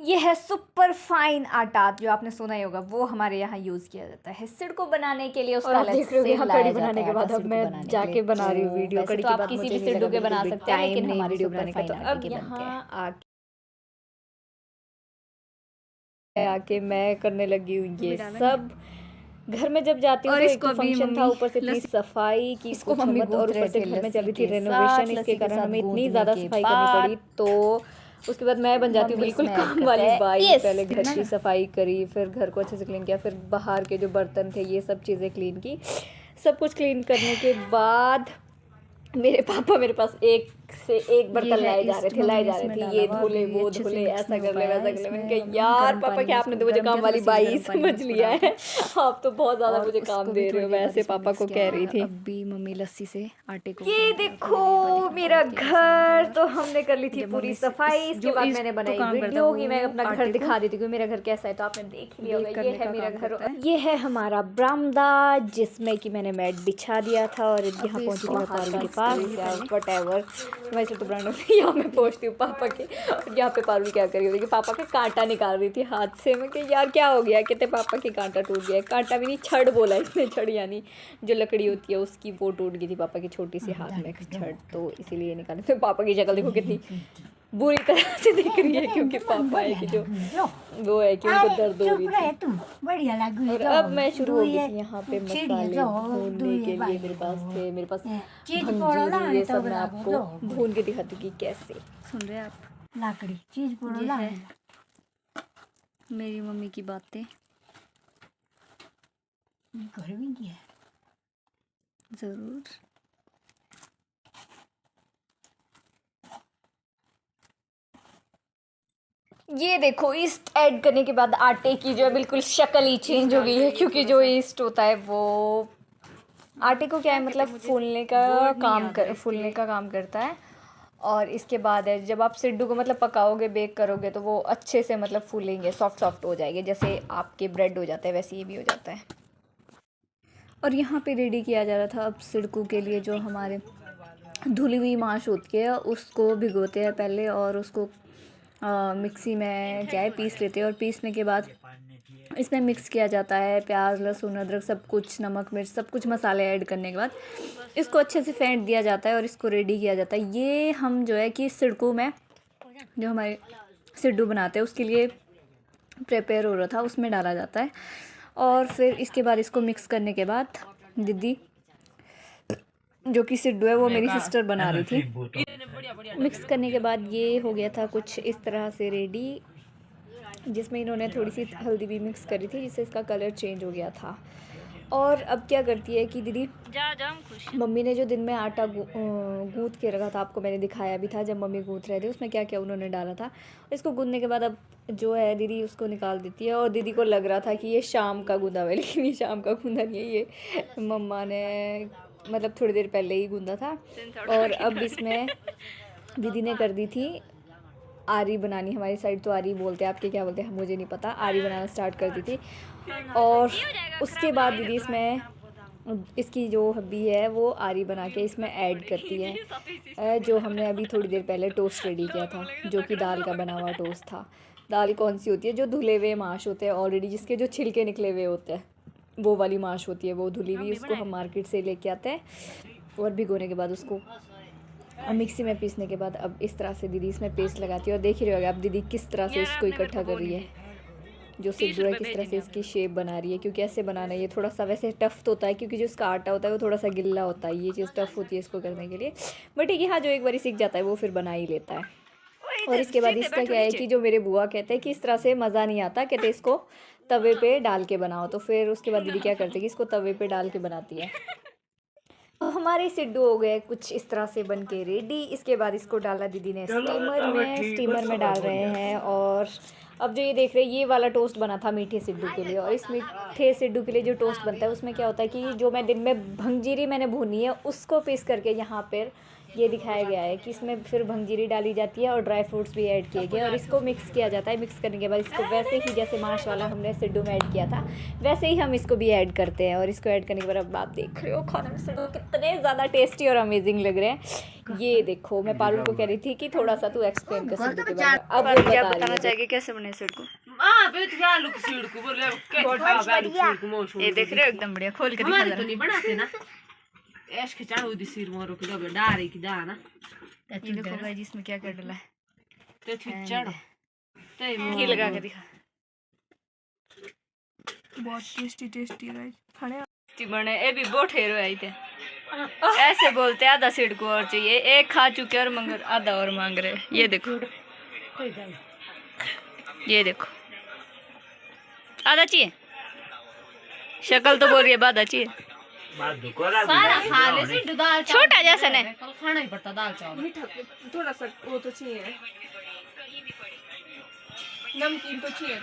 ये है super fine आटा जो आपने सुना ही होगा, वो हमारे यहाँ यूज़ किया जाता है सिडको बनाने के लिए। उसका और आप अलग देख रहे हो से यहाँ लाया कड़ी जाता बनाने है के आटा बाद अब सिडको मैं बनाने के लिए। जाके बना रही हूँ वीडियो। वैसे कड़ी तो के आप बाद किसी मुझे भी नहीं सिड्डू लगा के बिल्कुल बना भी सकते हैं, टाइम लेकिन नहीं हमारे वीडियो सुपर बनाने का, फाइन तो आटे अब के बनते हैं। यहाँ आके मैं करने लगी हूँ ये सब। घर में जब जाती हूँ और तो एक इसको तो अभी फंक्शन था, मम्मी ऊपर से इतनी लस्सी, सफाई की इसको पूछो मम्मी मत, और गूंथ ऊपर रहे से थे घर में चल लस्सी रही थी के रेनोवेशन, साथ। इसके लस्सी के कारण साथ हमें इतनी गूंथने ज़्यादा के सफाई करनी पड़ी। बाद तो उसके बाद मैं बन जाती हूँ मम्मी बिल्कुल इसमें ऐड काम करते वाली हैं बाई। इस पहले घर की सफाई करी, फिर घर को अच्छे से क्लीन किया, फिर बाहर के जो बर्तन थे ये सब चीज़ें क्लीन की। सब कुछ क्लीन करने के बाद मेरे पापा मेरे पास एक से एक बर्तन लाए जा रहे थे, ये धुले वो धुले, ऐसा कर ले वैसा कर ले। मैंने कहा यार पापा क्या आपने तो मुझे काम वाली बाई समझ लिया है, आप तो बहुत ज़्यादा मुझे काम दे रहे हो। मैं ऐसे पापा को कह रही थी। अब भी मम्मी लस्सी से आटे को ये देखो मेरा घर, तो हमने कर ली थी पूरी सफाई। इसके बाद मैंने बनाई वीडियो कि मैं अपना घर दिखा देती हूँ मेरा घर कैसा है, तो आपने देख लिया होगा। ये है मेरा घर, ये है हमारा बरामदा जिसमें कि मैंने मैट बिछा दिया था। और यहाँ पहुंची थी मैं पारू के पास, वटेवर वैसे तो ब्रांड यहाँ मैं पहुंचती हूँ पापा के। और यहाँ पे पारू क्या कर रही होगी, पापा का कांटा निकाल रही थी हाथ से। मैं कि यार क्या हो गया, कहते पापा के कांटा टूट गया। कांटा भी नहीं, छड़ बोला इसने, छड़ यानी जो लकड़ी होती है उसकी, वो टूट गई थी पापा की छोटी सी हाथ में छड़, तो इसीलिए निकाले। तो पापा की शक्ल देखो कितनी बुरी तरह से दिख रही है, क्योंकि पापा है कि जो वो है कि उनको दर्द हो रही थी। और अब मैं शुरू हो गई थी यहाँ पे मसाले भूनने के लिए। मेरे पास भंजीरी, ये सब मैं आपको भून के दिखाती हूँ कि कैसे। सुन रहे हैं आप, लाकड़ी चीज ये है मेरी मम्मी की बातें। घर भी है ज़रूर। ये देखो, ईस्ट ऐड करने के बाद आटे की जो है बिल्कुल शक्ल ही चेंज हो गई है, क्योंकि जो ईस्ट होता है वो आटे को क्या है मतलब फूलने का काम करता है। और इसके बाद है जब आप सिड्डू को मतलब पकाओगे, बेक करोगे, तो वो अच्छे से मतलब फूलेंगे, सॉफ्ट हो जाएंगे, जैसे आपके ब्रेड हो जाता है वैसे ये भी हो जाता है। और यहाँ पे रेडी किया जा रहा था अब सिड्डू के लिए, जो हमारे धुली हुई मांस होती है उसको भिगोते हैं पहले, और उसको मिक्सी में क्या है पीस लेते हैं। और पीसने के बाद इसमें मिक्स किया जाता है प्याज लहसुन अदरक सब कुछ, नमक मिर्च सब कुछ, मसाले ऐड करने के बाद इसको अच्छे से फेंट दिया जाता है और इसको रेडी किया जाता है। ये हम जो है कि सिड्डू में, जो हमारे सिड्डू बनाते हैं उसके लिए प्रिपेयर हो रहा था, उसमें डाला जाता है। और फिर इसके बाद इसको मिक्स करने के बाद दीदी जो कि सिड्डू है वो मेरी सिस्टर बना रही थी। मिक्स करने के बाद ये हो गया था कुछ इस तरह से रेडी, जिसमें इन्होंने थोड़ी सी हल्दी भी मिक्स करी थी जिससे इसका कलर चेंज हो गया था। और अब क्या करती है कि दीदी, मम्मी ने जो दिन में आटा गूँथ के रखा था, आपको मैंने दिखाया भी था जब मम्मी गूँथ रहे थे, उसमें क्या क्या उन्होंने डाला था। इसको गूँथने के बाद अब जो है दीदी उसको निकाल देती है। और दीदी को लग रहा था कि ये शाम का गूँधा हुआ है, लेकिन ये शाम का गूँधा नहीं है, ये मम्मा ने मतलब थोड़ी देर पहले ही गूँधा था। और अब इसमें दीदी ने कर दी थी आरी बनानी, हमारी साइड तो आरी बोलते हैं, आपके क्या बोलते हैं मुझे नहीं पता। आरी बनाना स्टार्ट कर दी थी। और उसके बाद दीदी इसमें इसकी जो हब्बी है वो आरी बना के इसमें ऐड करती है जो हमने अभी थोड़ी देर पहले टोस्ट रेडी किया था, जो कि दाल का बना हुआ टोस्ट था। दाल कौन सी होती है, जो धुले हुए मांस होते हैं ऑलरेडी, जिसके जो छिलके निकले हुए होते हैं, वो वाली मांस होती है, वो धुली हुई, उसको हम मार्केट से लेके आते हैं। और भिगोने के बाद उसको मिक्सी में पीसने के बाद अब इस तरह से दीदी इसमें पेस्ट लगाती है। और देख ही रहे होगे आप दीदी किस तरह से इसको इकट्ठा कर रही है, जो सिड्डू है किस तरह से इसकी शेप बना रही है। क्योंकि ऐसे बनाना ये थोड़ा सा वैसे टफ़ होता है, क्योंकि जो इसका आटा होता है वो थोड़ा सा गिल्ला होता है, ये चीज़ टफ़ होती है इसको करने के लिए। बट ठीक है, हाँ जो एक बार सीख जाता है वो फिर बना ही लेता है। और इसके बाद इसका क्या है कि जो मेरे बुआ कहते हैं कि इस तरह से मज़ा नहीं आता, कहते इसको तवे पे डाल के बनाओ। तो फिर उसके बाद दीदी क्या करती है कि इसको तवे पे डाल के बनाती है। तो हमारे सिड्डू हो गए कुछ इस तरह से बन के रेडी। इसके बाद इसको डाला दीदी ने स्टीमर में डाल रहे हैं। और अब जो ये देख रहे हैं ये वाला टोस्ट बना था मीठे सिड्डू के लिए। और इस मीठे सिड्डू के लिए जो टोस्ट बनता है उसमें क्या होता है कि जो मैं दिन में भंजीरी मैंने भूनी है उसको पीस करके यहाँ पर ये दिखाया गया है कि इसमें फिर भंगजीरी डाली जाती है और ड्राई फ्रूट्स भी ऐड किए गए और इसको मिक्स किया जाता है। मिक्स करने के बाद इसको वैसे ही जैसे मार्श वाला हमने सिड्डू में ऐड किया था वैसे ही हम इसको भी ऐड करते हैं। और इसको ऐड करने के बाद अब आप देख रहे हो खाने में सिड्डू कितने ज़्यादा टेस्टी और अमेजिंग लग रहे हैं। ये देखो मैं पारुल को कह रही थी कि थोड़ा सा तू एक्सप्लेन कर सिड्डू के बारे में। अब वो बता रही है। चाहिए कैसे बने सिड्डू? ये देख रहे हो एकदम बढ़िया, खोल के दिखा तो नहीं बनाते ना ऐश के चाड़ू दी सिर मोरो की दबे डारे की दाना ये देखो गाइस इसमें क्या क्या डला है, ते चढ़ ते घी लगा के दिखा। बहुत टेस्टी टेस्टी गाइस खाने टेस्टी बने। ये भी बहुत हेरो आई थे ऐसे बोलते आधा सिड्डू और चाहिए, एक खा चुके और मगर आधा और मांग रहे। ये देखो ये देखो आधा चाहिए, शक्ल तो बोल रही है आधा चाहिए। सारा खा ले सिर्फ दाल छोटा जैसा नहीं खाना ही पड़ता दाल चावल मीठा थोड़ा सा वो तो चाहिए, नमकीन तो चाहिए।